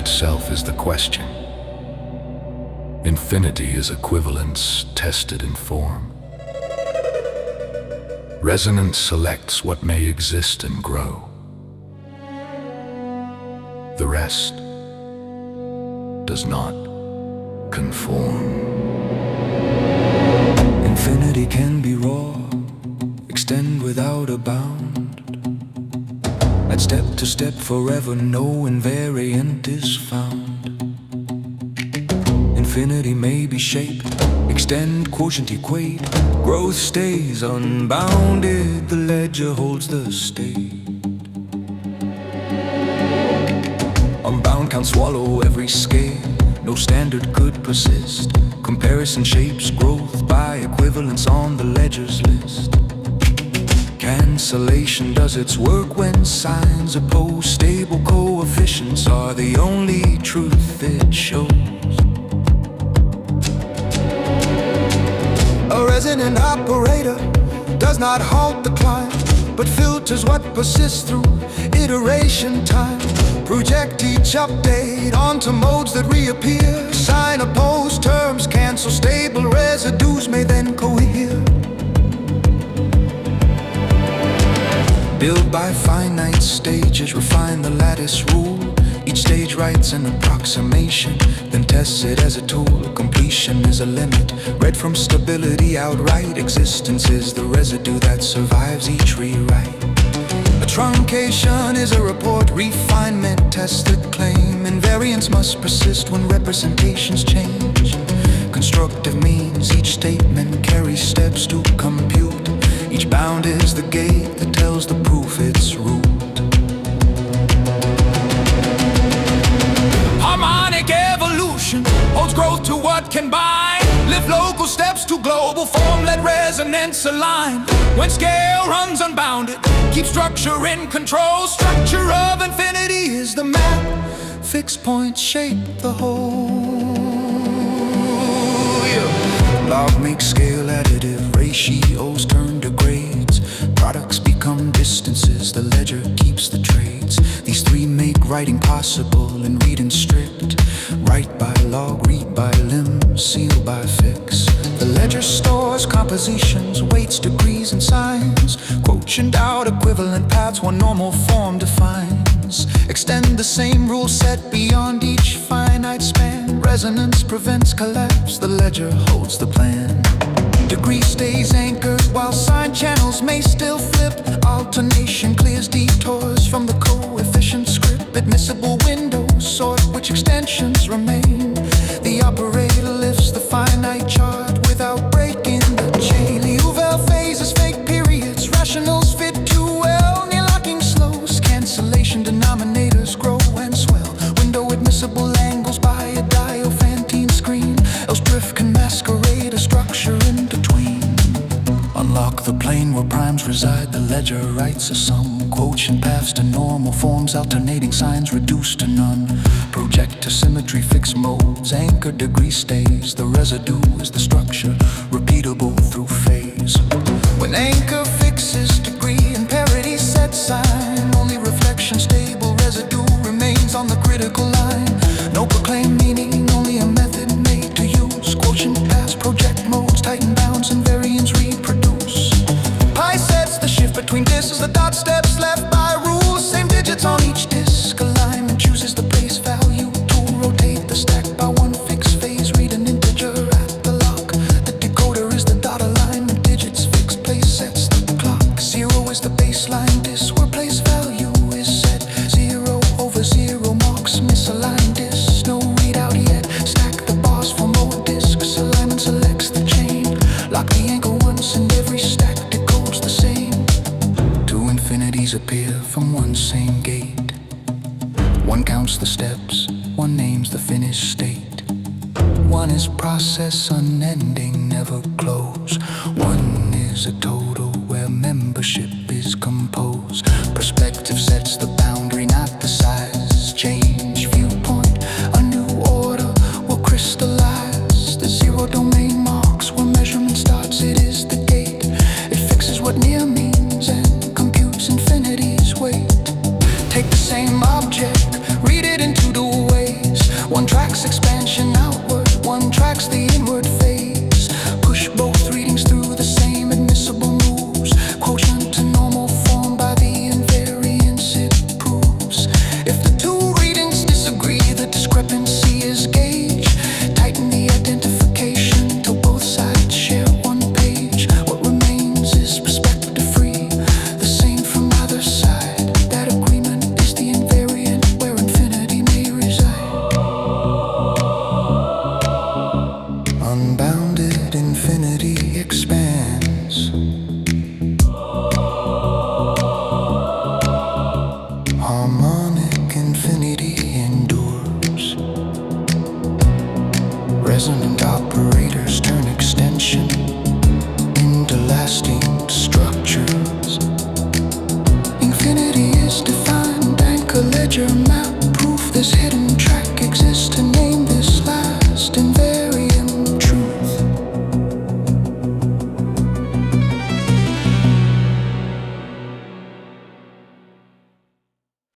itself is the question. Infinity is equivalence tested in form. Resonance selects what may exist and grow. The rest does not conform. Infinity can be raw, extend without a bound. At step to step forever, no invariant is found. Infinity may be shaped, extend, quotient equate. Growth stays unbounded, the ledger holds the state. Unbound can't swallow every scale, no standard could persist. Comparison shapes growth by equivalence on the ledger's list. Cancellation does its work when signs oppose. Stable coefficients are the only truth it shows. A resonant operator does not halt the climb, but filters what persists through iteration time. Project each update onto modes that reappear. Sign opposed terms cancel, stable residues may then cohere. Build by finite stages, refine the lattice rule. Each stage writes an approximation, then tests it as a tool. Completion is a limit, read from stability outright. Existence is the residue that survives each rewrite. A truncation is a report, refinement tests the claim. Invariance must persist when representations change. Constructive means each statement carries steps to compute. Each bound is the gate that tells the proof its root. Harmonic evolution holds growth to what can bind. Lift local steps to global form, let resonance align. When scale runs unbounded, keep structure in control. Structure of infinity is the map, fixed points shape the whole. Log makes scale additive, ratios turn to grades. Products become distances, the ledger keeps the trades. These three make writing possible and reading strict. Write by log, read by limb, seal by fix. The ledger stores compositions, weights, degrees, and signs. Quotient out equivalent paths, one normal form defines. Extend the same rule set beyond each finite span. Resonance prevents collapse, the ledger holds the plan. Degree stays anchored while sign channels may still flip. Alternation clears detours from the coefficient script. Admissible windows sort which extensions remain. The operator lifts the finite chart without breaking the chain. Uval phases, fake periods, rationals fit too well. Near locking slows, cancellation denominators grow and swell. Window admissible angles by a Diophantine screen. Else drift can masquerade a structure in between. Unlock the plane where primes reside, the ledger writes a sum. Quotient paths to normal forms, alternating signs reduced to none. Project to symmetry, fix modes, anchor degree stays. The residue is the structure, repeatable through phase. When anchor fixes degree and parity set sign, only reflection stable residue remains on the critical line. No proclaimed meaning, only a method made to use. Quotient paths, project modes, tighten bounds, and variance reproduce. Pi sets the shift between disks, the dot steps left by rules. Same digits on each disk, alignment chooses the base value to rotate the stack by one fixed phase. Read an integer at the lock. The decoder is the dot alignment, digits fixed place sets the clock. 0 is the baseline disk where place value is set. 0 over 0 marks misaligned disks, no readout yet. Stack the bars for more disks, alignment selects the chain. Lock the anchor once and every stack decodes the same. Two infinities appear from one same gate. One counts the steps, one names the finished state. One is process unending, never close. One is a total where membership is composed. Perspective sets the boundary, not the size. Change viewpoint, a new order will crystallize. The zero domain marks where measurement starts, it is the gate. It fixes what near means and computes infinity's weight. Take the same object, read it into the weight. resonant operators turn extension.